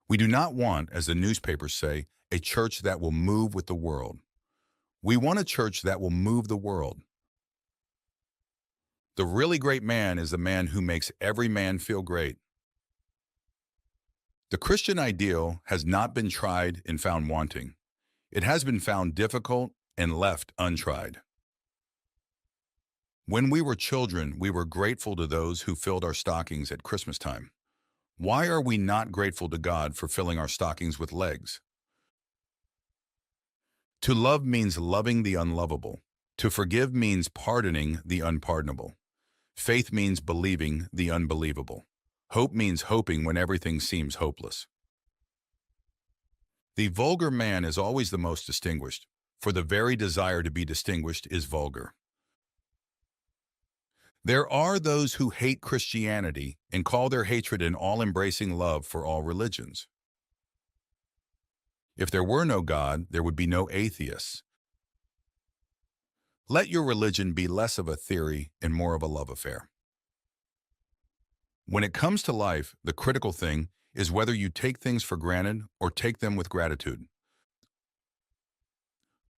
We do not want, as the newspapers say, a church that will move with the world. We want a church that will move the world. The really great man is the man who makes every man feel great. The Christian ideal has not been tried and found wanting. It has been found difficult and left untried. When we were children, we were grateful to those who filled our stockings at Christmas time. Why are we not grateful to God for filling our stockings with legs? To love means loving the unlovable. To forgive means pardoning the unpardonable. Faith means believing the unbelievable. Hope means hoping when everything seems hopeless. The vulgar man is always the most distinguished, for the very desire to be distinguished is vulgar. There are those who hate Christianity and call their hatred an all-embracing love for all religions. If there were no God, there would be no atheists. Let your religion be less of a theory and more of a love affair. When it comes to life, the critical thing is whether you take things for granted or take them with gratitude.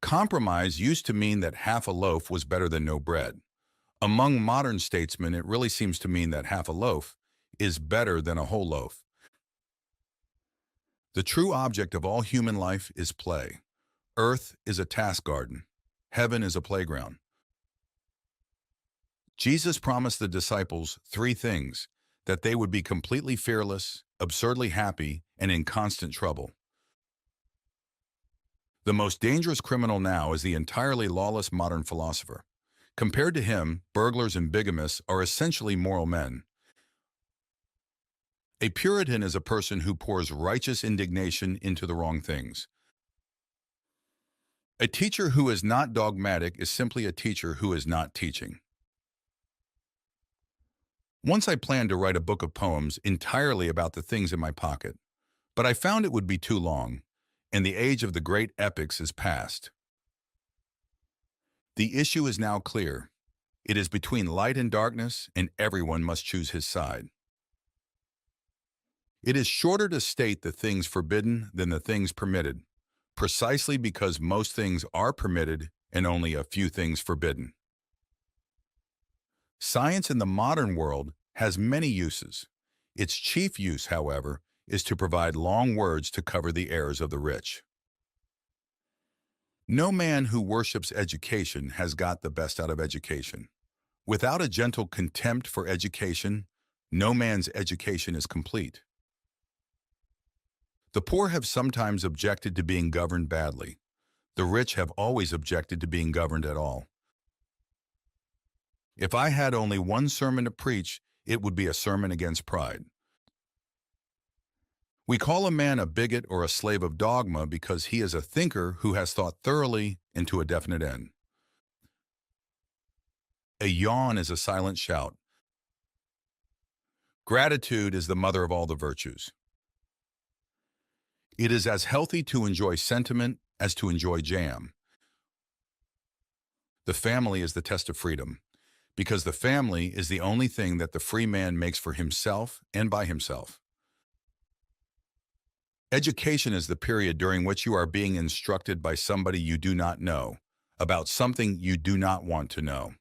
Compromise used to mean that half a loaf was better than no bread. Among modern statesmen, it really seems to mean that half a loaf is better than a whole loaf. The true object of all human life is play. Earth is a task garden. Heaven is a playground. Jesus promised the disciples three things: that they would be completely fearless, absurdly happy, and in constant trouble. The most dangerous criminal now is the entirely lawless modern philosopher. Compared to him, burglars and bigamists are essentially moral men. A Puritan is a person who pours righteous indignation into the wrong things. A teacher who is not dogmatic is simply a teacher who is not teaching. Once I planned to write a book of poems entirely about the things in my pocket, but I found it would be too long, and the age of the great epics is past. The issue is now clear. It is between light and darkness, and everyone must choose his side. It is shorter to state the things forbidden than the things permitted, precisely because most things are permitted and only a few things forbidden. Science in the modern world has many uses. Its chief use, however, is to provide long words to cover the errors of the rich. No man who worships education has got the best out of education. Without a gentle contempt for education, no man's education is complete. The poor have sometimes objected to being governed badly. The rich have always objected to being governed at all. If I had only one sermon to preach, it would be a sermon against pride. We call a man a bigot or a slave of dogma because he is a thinker who has thought thoroughly and to a definite end. A yawn is a silent shout. Gratitude is the mother of all the virtues. It is as healthy to enjoy sentiment as to enjoy jam. The family is the test of freedom, because the family is the only thing that the free man makes for himself and by himself. Education is the period during which you are being instructed by somebody you do not know, about something you do not want to know.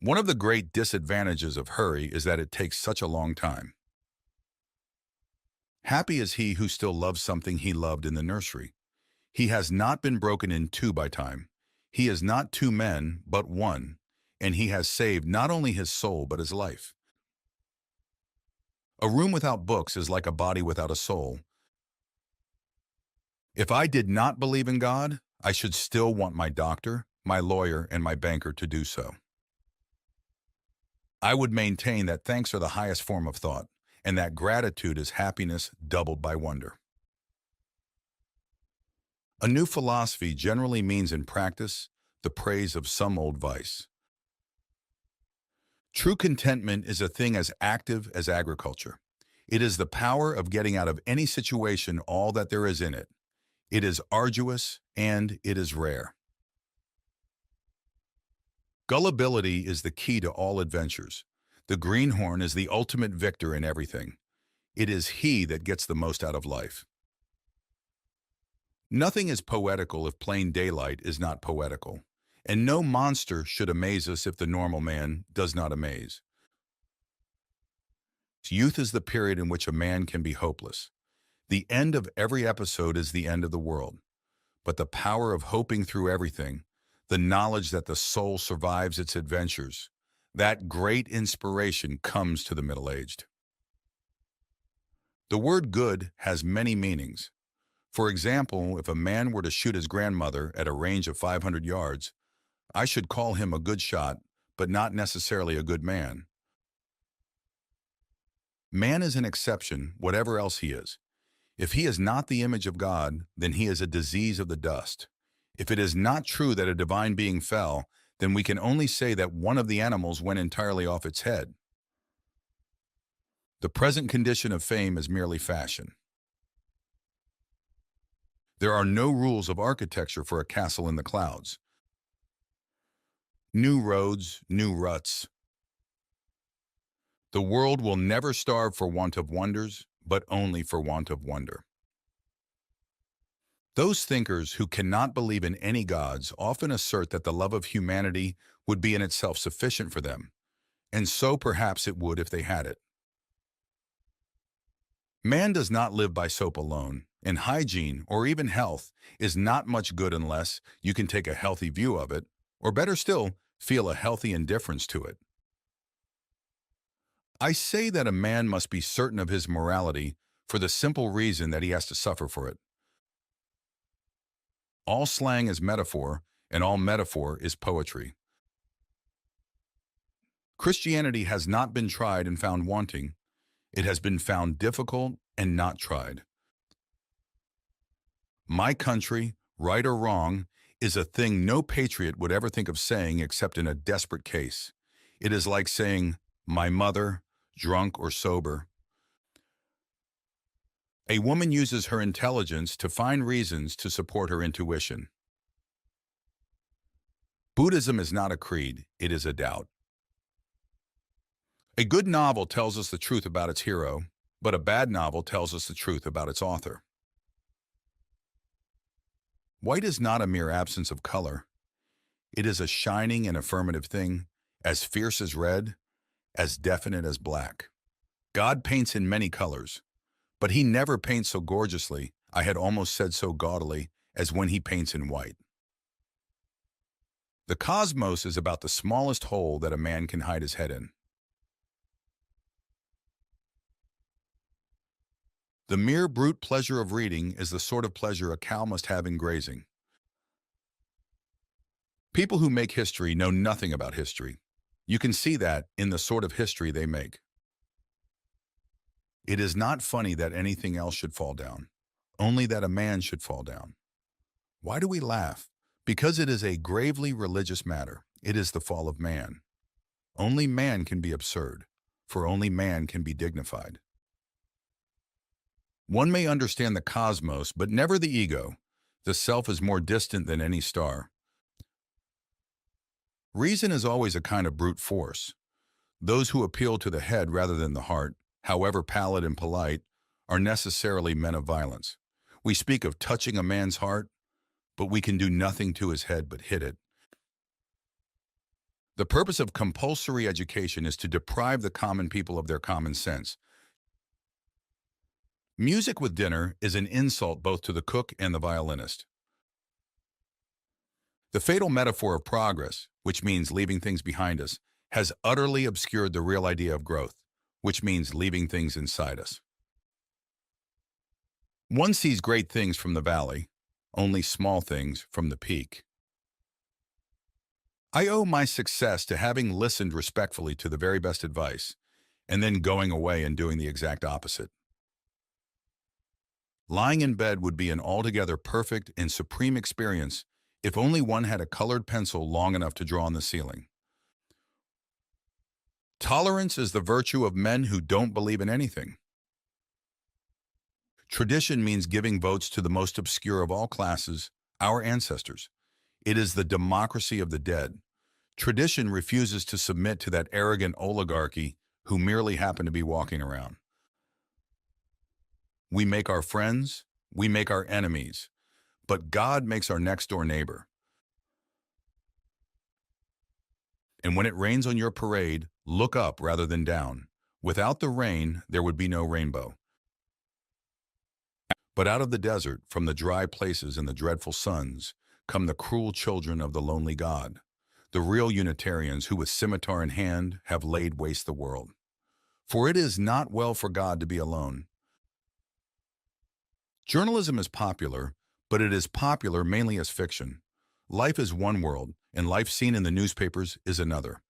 One of the great disadvantages of hurry is that it takes such a long time. Happy is he who still loves something he loved in the nursery. He has not been broken in two by time. He is not two men, but one, and he has saved not only his soul, but his life. A room without books is like a body without a soul. If I did not believe in God, I should still want my doctor, my lawyer, and my banker to do so. I would maintain that thanks are the highest form of thought, and that gratitude is happiness doubled by wonder. A new philosophy generally means in practice the praise of some old vice. True contentment is a thing as active as agriculture. It is the power of getting out of any situation all that there is in it. It is arduous and it is rare. Gullibility is the key to all adventures. The greenhorn is the ultimate victor in everything. It is he that gets the most out of life. Nothing is poetical if plain daylight is not poetical. And no monster should amaze us if the normal man does not amaze. Youth is the period in which a man can be hopeless. The end of every episode is the end of the world. But the power of hoping through everything, the knowledge that the soul survives its adventures, that great inspiration comes to the middle-aged. The word good has many meanings. For example, if a man were to shoot his grandmother at a range of 500 yards, I should call him a good shot, but not necessarily a good man. Man is an exception, whatever else he is. If he is not the image of God, then he is a disease of the dust. If it is not true that a divine being fell, then we can only say that one of the animals went entirely off its head. The present condition of fame is merely fashion. There are no rules of architecture for a castle in the clouds. New roads, new ruts. The world will never starve for want of wonders, but only for want of wonder. Those thinkers who cannot believe in any gods often assert that the love of humanity would be in itself sufficient for them, and so perhaps it would if they had it. Man does not live by soap alone, and hygiene, or even health, is not much good unless you can take a healthy view of it, or better still, feel a healthy indifference to it. I say that a man must be certain of his morality for the simple reason that he has to suffer for it. All slang is metaphor, and all metaphor is poetry. Christianity has not been tried and found wanting. It has been found difficult and not tried. My country, right or wrong, is a thing no patriot would ever think of saying except in a desperate case. It is like saying, my mother, drunk or sober. A woman uses her intelligence to find reasons to support her intuition. Buddhism is not a creed, it is a doubt. A good novel tells us the truth about its hero, but a bad novel tells us the truth about its author. White is not a mere absence of color. It is a shining and affirmative thing, as fierce as red, as definite as black. God paints in many colors, but he never paints so gorgeously, I had almost said so gaudily, as when he paints in white. The cosmos is about the smallest hole that a man can hide his head in. The mere brute pleasure of reading is the sort of pleasure a cow must have in grazing. People who make history know nothing about history. You can see that in the sort of history they make. It is not funny that anything else should fall down, only that a man should fall down. Why do we laugh? Because it is a gravely religious matter. It is the fall of man. Only man can be absurd, for only man can be dignified. One may understand the cosmos, but never the ego. The self is more distant than any star. Reason is always a kind of brute force. Those who appeal to the head rather than the heart, however pallid and polite, are necessarily men of violence. We speak of touching a man's heart, but we can do nothing to his head but hit it. The purpose of compulsory education is to deprive the common people of their common sense. Music with dinner is an insult both to the cook and the violinist. The fatal metaphor of progress, which means leaving things behind us, has utterly obscured the real idea of growth, which means leaving things inside us. One sees great things from the valley, only small things from the peak. I owe my success to having listened respectfully to the very best advice, and then going away and doing the exact opposite. Lying in bed would be an altogether perfect and supreme experience if only one had a colored pencil long enough to draw on the ceiling. Tolerance is the virtue of men who don't believe in anything. Tradition means giving votes to the most obscure of all classes, our ancestors. It is the democracy of the dead. Tradition refuses to submit to that arrogant oligarchy who merely happen to be walking around. We make our friends, we make our enemies, but God makes our next door neighbor. And when it rains on your parade, look up rather than down. Without the rain, there would be no rainbow. But out of the desert, from the dry places and the dreadful suns, come the cruel children of the lonely God, the real Unitarians who with scimitar in hand have laid waste the world. For it is not well for God to be alone. Journalism is popular, but it is popular mainly as fiction. Life is one world, and life seen in the newspapers is another.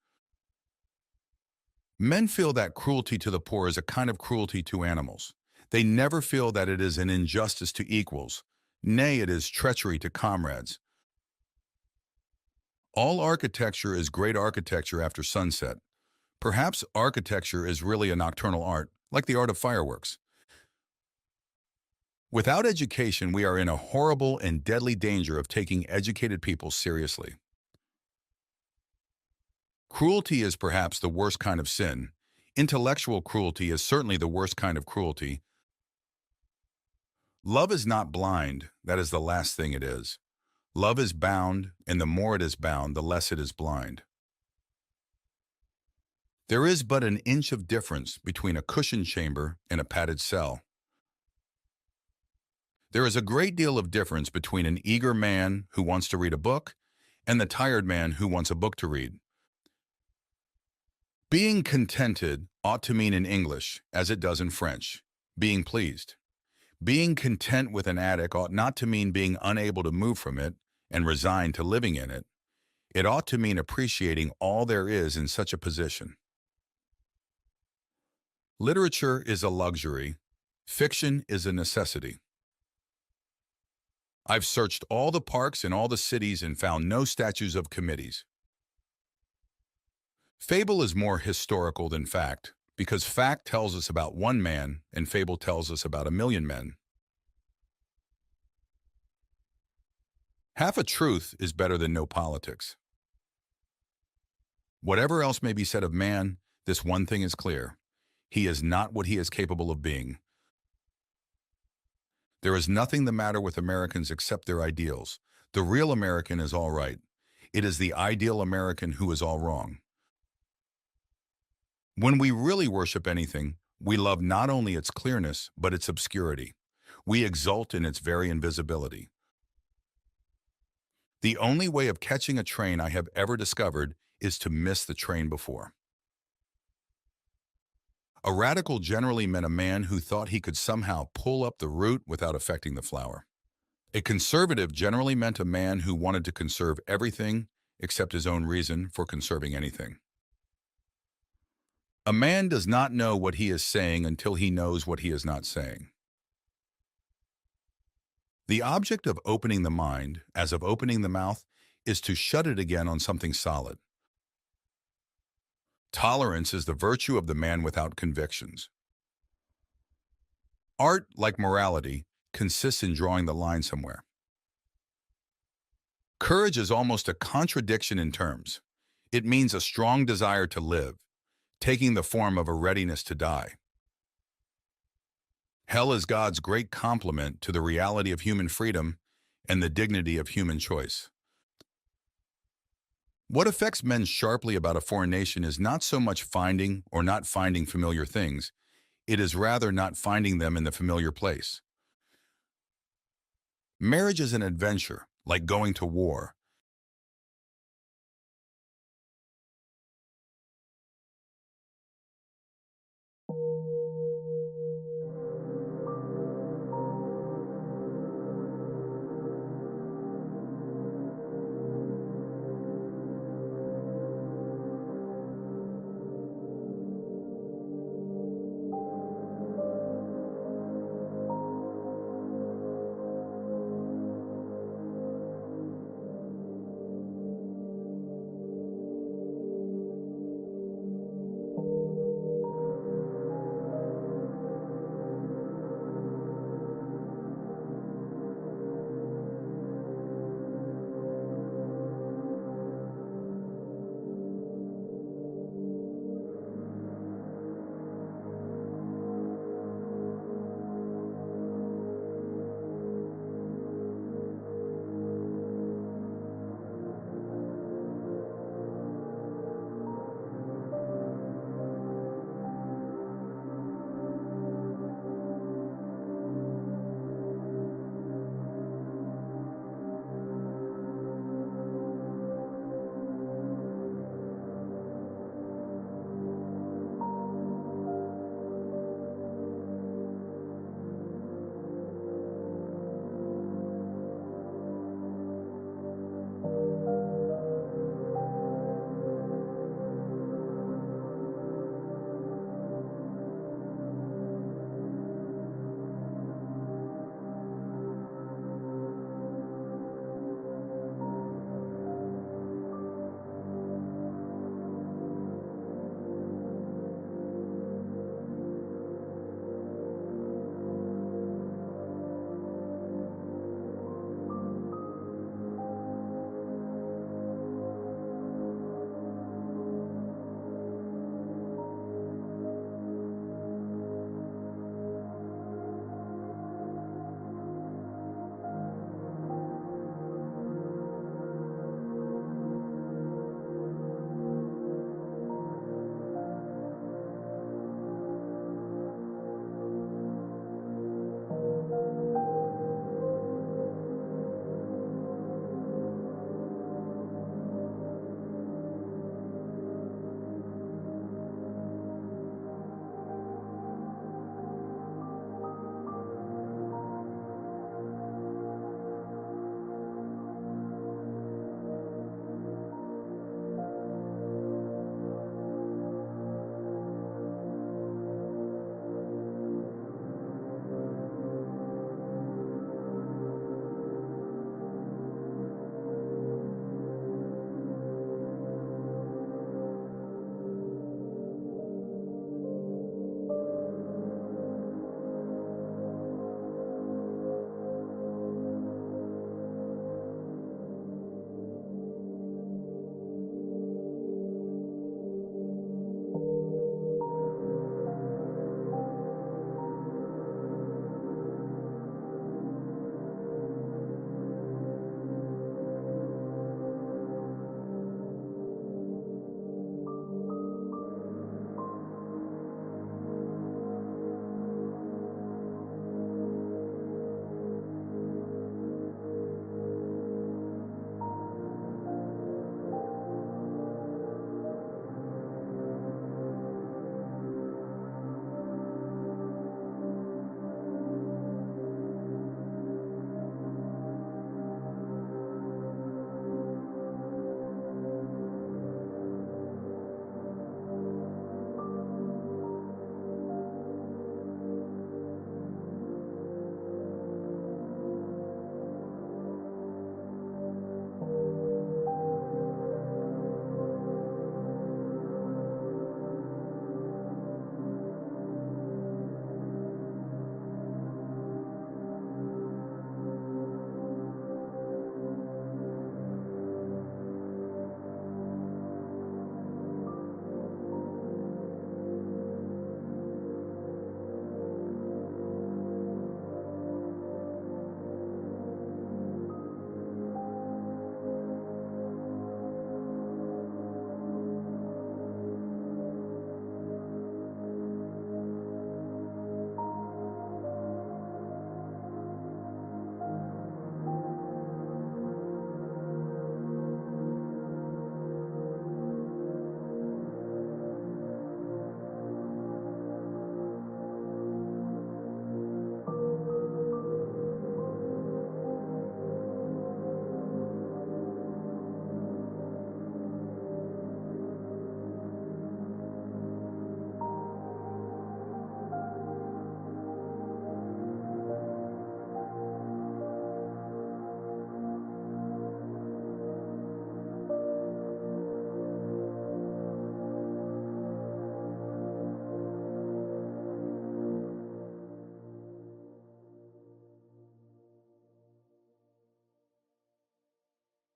Men feel that cruelty to the poor is a kind of cruelty to animals. They never feel that it is an injustice to equals. Nay, it is treachery to comrades. All architecture is great architecture after sunset. Perhaps architecture is really a nocturnal art, like the art of fireworks. Without education, we are in a horrible and deadly danger of taking educated people seriously. Cruelty is perhaps the worst kind of sin. Intellectual cruelty is certainly the worst kind of cruelty. Love is not blind, that is the last thing it is. Love is bound, and the more it is bound, the less it is blind. There is but an inch of difference between a cushioned chamber and a padded cell. There is a great deal of difference between an eager man who wants to read a book and the tired man who wants a book to read. Being contented ought to mean in English, as it does in French, being pleased. Being content with an attic ought not to mean being unable to move from it and resigned to living in it. It ought to mean appreciating all there is in such a position. Literature is a luxury. Fiction is a necessity. I've searched all the parks in all the cities and found no statues of committees. Fable is more historical than fact, because fact tells us about one man and fable tells us about a million men. Half a truth is better than no politics. Whatever else may be said of man, this one thing is clear. He is not what he is capable of being. There is nothing the matter with Americans except their ideals. The real American is all right. It is the ideal American who is all wrong. When we really worship anything, we love not only its clearness, but its obscurity. We exult in its very invisibility. The only way of catching a train I have ever discovered is to miss the train before. A radical generally meant a man who thought he could somehow pull up the root without affecting the flower. A conservative generally meant a man who wanted to conserve everything except his own reason for conserving anything. A man does not know what he is saying until he knows what he is not saying. The object of opening the mind, as of opening the mouth, is to shut it again on something solid. Tolerance is the virtue of the man without convictions. Art, like morality, consists in drawing the line somewhere. Courage is almost a contradiction in terms. It means a strong desire to live, taking the form of a readiness to die. Hell is God's great compliment to the reality of human freedom and the dignity of human choice. What affects men sharply about a foreign nation is not so much finding or not finding familiar things, it is rather not finding them in the familiar place. Marriage is an adventure, like going to war,